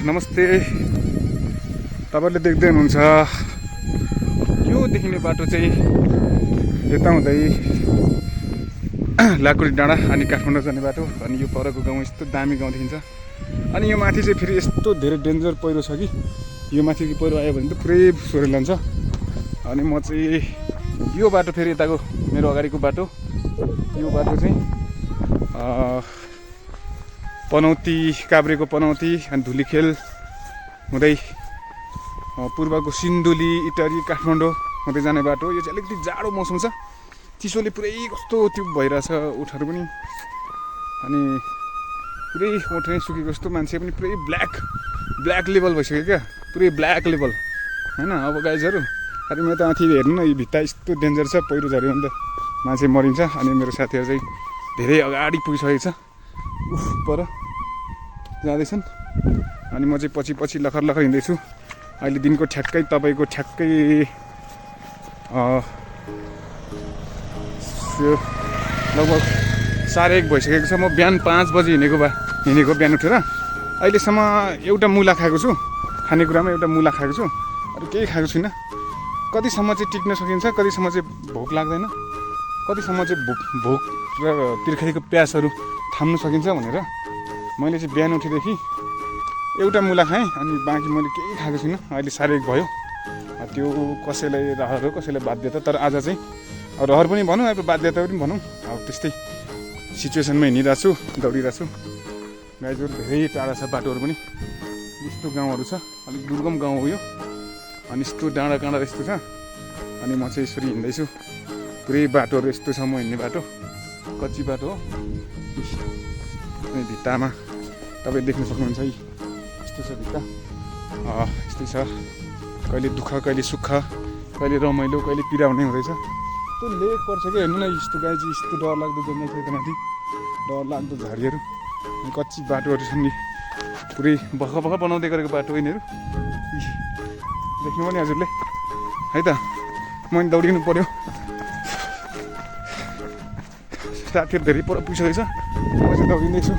नमस्ते। तपाईहरुले देख्दै हुनुहुन्छ यो देखिने बाटो चाहिँ यता हुँदै लाकुडी डाँडा अनि काठमाडौँ जाने बाटो। अनि यो परको गाउँ यस्तो दामी गाउँ देखिन्छ। अनि यो माथि चाहिँ फेरि यस्तो धेरै डेन्जर पहिरो छ कि यो माथि पहिरो आयो भने त पुरै सोरेर लान्छ। अनि म चाहिँ यो बाटो फेरि यताको मेरो अगाडिको बाटो यो बाटो चाहिँ पनौती काभ्रेको पनौती अनि धुलीखेल हुँदै पूर्वको सिन्धुली इटरी काठमाडौँ हुँदै जाने बाटो। यो चाहिँ अलिकति जाडो मौसम छ, चिसोले पुरै कस्तो त्यो भइरहेछ ओठहरू पनि। अनि पुरै ओठ नै सुकेको जस्तो, मान्छे पनि पुरै ब्ल्याक लेभल भइसक्यो क्या, पुरै ब्ल्याक लेभल हैन। अब गाइजहरू अनि म त माथि हेर्नु न, यो भित्ता यस्तो डेन्जर छ, पहिरो झऱ्यो भने त मान्छे मरिन्छ। अनि मेरो साथीहरू चाहिँ धेरै अगाडि पुगिसकेको छ, उफ पर जाँदैछन्। अनि म चाहिँ पछि लखर हिँड्दैछु। अहिले दिनको ठ्याक्कै तपाईँको ठ्याक्कै लगभग 1:30 भइसकेको छ। म बिहान 5 बजी हिँडेको बिहान उठेर अहिलेसम्म एउटा मुला खाएको छु, खानेकुरामा एउटा मुला खाएको छु, अरू केही खाएको छुइनँ। कतिसम्म चाहिँ टिक्न सकिन्छ, कतिसम्म चाहिँ भोक लाग्दैन, कतिसम्म चाहिँ भोक र तिर्खाइको प्यासहरू थाम्नु सकिन्छ भनेर मैले चाहिँ बिहान उठेदेखि एउटा मुला खाएँ। अनि बाँकी मैले केही खाएको छुइनँ। अहिले 1:30 भयो। त्यो कसैलाई रहर हो, कसैलाई बाध्यता। तर आज चाहिँ रहर पनि भनौँ, अब बाध्यता पनि भनौँ, अब त्यस्तै सिचुएसनमा हिँडिरहेको छु, दौडिरहेको छु। गाइजहरू धेरै टाढा छ बाटोहरू पनि, यस्तो गाउँहरू छ, अलिक दुर्गम गाउँ हो यो। अनि यस्तो डाँडा यस्तो छ। अनि म चाहिँ यसरी हिँड्दैछु, पुरै बाटोहरू यस्तो छ, म हिँड्ने बाटो कच्ची बाटो हो। अनि भित्तामा तपाईँ देख्न सक्नुहुन्छ है, यस्तो छ भित्ता, यस्तै छ। कहिले दुःख, कहिले सुख, कहिले रमाइलो, कहिले पीडा हुने हुँदैछ। त्यो लेक पर्छ क्या, हेर्नु न यस्तो गाई चाहिँ यस्तो डरलाग्दो जङ्गल छ यता माथि, डरलाग्दो झाडीहरू। अनि कच्ची बाटोहरू छन् नि, पुरै भर्खर बनाउँदै गरेको बाटो यिनीहरू। देख्नु पनि हजुरले है त, मैले दौडिनु पर्यो। साथीहरू धेरै पर पुगिसकेको छ, म चाहिँ दौडिँदैछु।